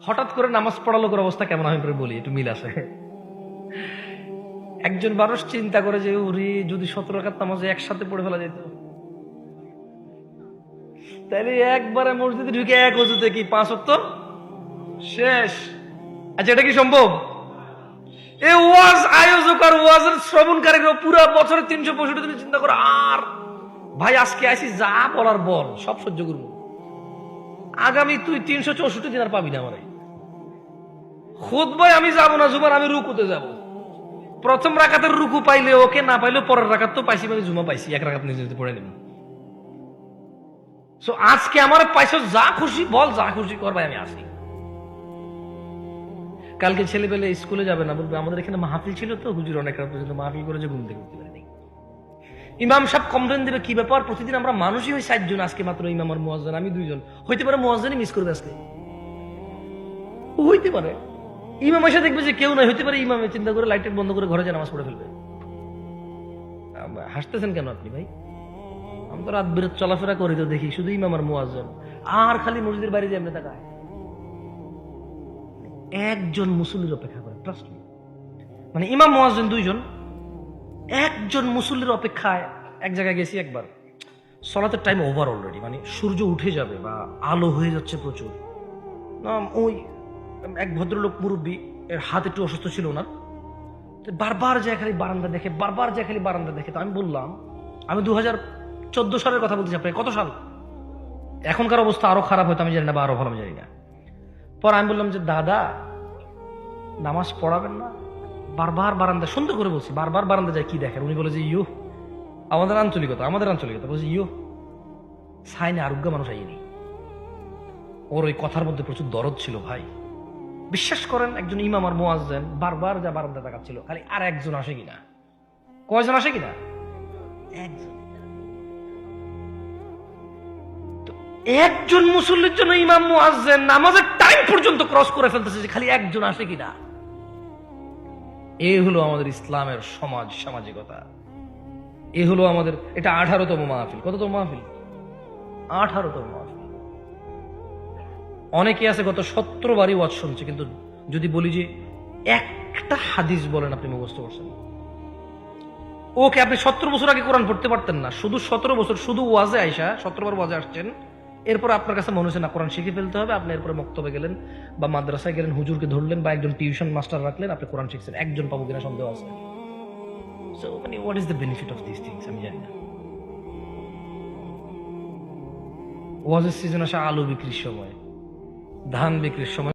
হঠাৎ করে নামাজ পড়া লোকের অবস্থা কেমন আমি বলি, একটু মিল আছে। একজন মানুষ চিন্তা করে যে উরি যদি 17 রাকাত নামাজে একসাথে পড়ে ফেলা যেত, তাহলে একবারে মসজিদে ঢুকে এক ওযুতে কি 5 ওয়াক্ত শেষ। আচ্ছা, এটা কি সম্ভব? এই ওয়াজ আয়োজক আর ওয়াজের শ্রবণকারীরা পুরো বছরে 365 দিন চিন্তা করে, আর ভাই আজকে আইসি যা বলার বল, সব সহ্য করবো, আগামী তুই 364 দিন আর পাবি না। আমার খুতবায় আমি যাবো না, জুমার আমি রুকুতে যাব। প্রথম রাকাতের রুকু পাইলে ওকে, না পাইলে পরের রাকাত তো পাইছি, আমি জুমা পাইছি, এক রাকাত নিজে পড়ে নেব। সো আজকে আমার পাইছো, যা খুশি বল, যা খুশি কর ভাই, আমি আসি। কালকে ছেলে পেলে স্কুলে যাবে না, বলবে আমাদের এখানে মাহফিল ছিল তো হুজুর অনেক রাত পর্যন্ত মাহফিল করে যে ঘুম থেকে উঠতে পারেনি। ইমাম সাহেব কমপ্লেন দেবে, কি ব্যাপার প্রতিদিন আমরা মানুষই হই 60 জন, আজকে মাত্র ইমাম আর মুয়াজ্জিন আমি 2 জন। হইতে পারে মুয়াজ্জিনই মিস করবে আজকে, হইতে পারে। ইমাম এসে দেখবে যে কেউ নাই, হইতে পারে ইমামে চিন্তা করে লাইট বন্ধ করে ঘরে যায় নামাজ পড়ে ফেলবে। হাসতেছেন কেন আপনি ভাই? আমি তো রাত বিরাত চলাফেরা করি, তো দেখি শুধু ইমাম আর মুয়াজ্জিন, আর খালি মসজিদের বাইরে যে এমনি তাকায়। একজন মুসল্লির অপেক্ষা করে, ট্রাস্ট মি। মানে ইমাম মুয়াজ্জিন 2 জন, একজন মুসল্লির অপেক্ষায় এক জায়গায় গেছি একবার, সলাতের টাইম ওভার অলরেডি, মানে সূর্য উঠে যাবে বা আলো হয়ে যাচ্ছে প্রচুর। ওই এক ভদ্রলোক মুরব্বী, এর হাত একটু অসুস্থ ছিল ওনার, বারবার যায় খালি বারান্দা দেখে, বারবার যায় খালি বারান্দা দেখে। তো আমি বললাম, আমি 2014 সালের কথা বলতেছি, আপনাকে কত সাল, এখনকার অবস্থা আরো খারাপ হয়তো আমি জানি না, বা আরো ভালো আমি জানি না। পর আমি বললাম যে দাদা নামাজ পড়াবেন না? বারবার বারান্দা, সুন্দর করে বলছি, বারবার বারান্দা যায় কি দেখেন? উনি বলে যে ইয়ো, আমাদের আঞ্চলিকতা বলছে ইয়ো সাইনে আরোগ্য মানুষ আইনি। ওর ওই কথার মধ্যে প্রচুর দরদ ছিল ভাই। বিশ্বাস করেন, একজন ইমাম আর মুয়াজ্জিন বারবার যা বারান্দা তাকাচ্ছিল, খালি আর একজন আসে কিনা। কয়জন আসে কিনা? একজন। তো একজন মুসল্লির জন্য ইমাম মুয়াজ্জিন নামাজের টাইম পর্যন্ত ক্রস করে ফেলতেছে যে খালি একজন আসে কিনা। এই হলো আমাদের ইসলামের সামাজিকতা। এ হলো আমাদের, এটা 18তম মাহফিল। কততম মাহফিল? 18তম মাহফিল। অনেকে আছে গত 17 বারই ওয়াজ শুনছে, কিন্তু যদি বলি যে একটা হাদিস বলেন আপনি মুখস্থ করছেন, ওকে আপনি 17 বছর আগে কোরআন পড়তে পারতেন না, শুধু 17 বছর শুধু ওয়াজে আইসা 17 বার ওয়াজে আসছেন, এরপর আপনার কাছে মনে হচ্ছে না কোরআন শিখে ফেলতে হবে, আপনি এরপরে মক্তবে গেলেন বা মাদ্রাসায় গেলেন, হুজুরকে ধরলেন বা একজন টিউশন মাস্টার রাখলেন, আপনি কোরআন শিখছেন। একজন পাবো কিনা সন্দেহ আছে। সো মানে what is the benefit of this things আমি জানি না। ওয়াজের সিজন আসে আলু বিক্রির সময়, ধান বিক্রির সময়।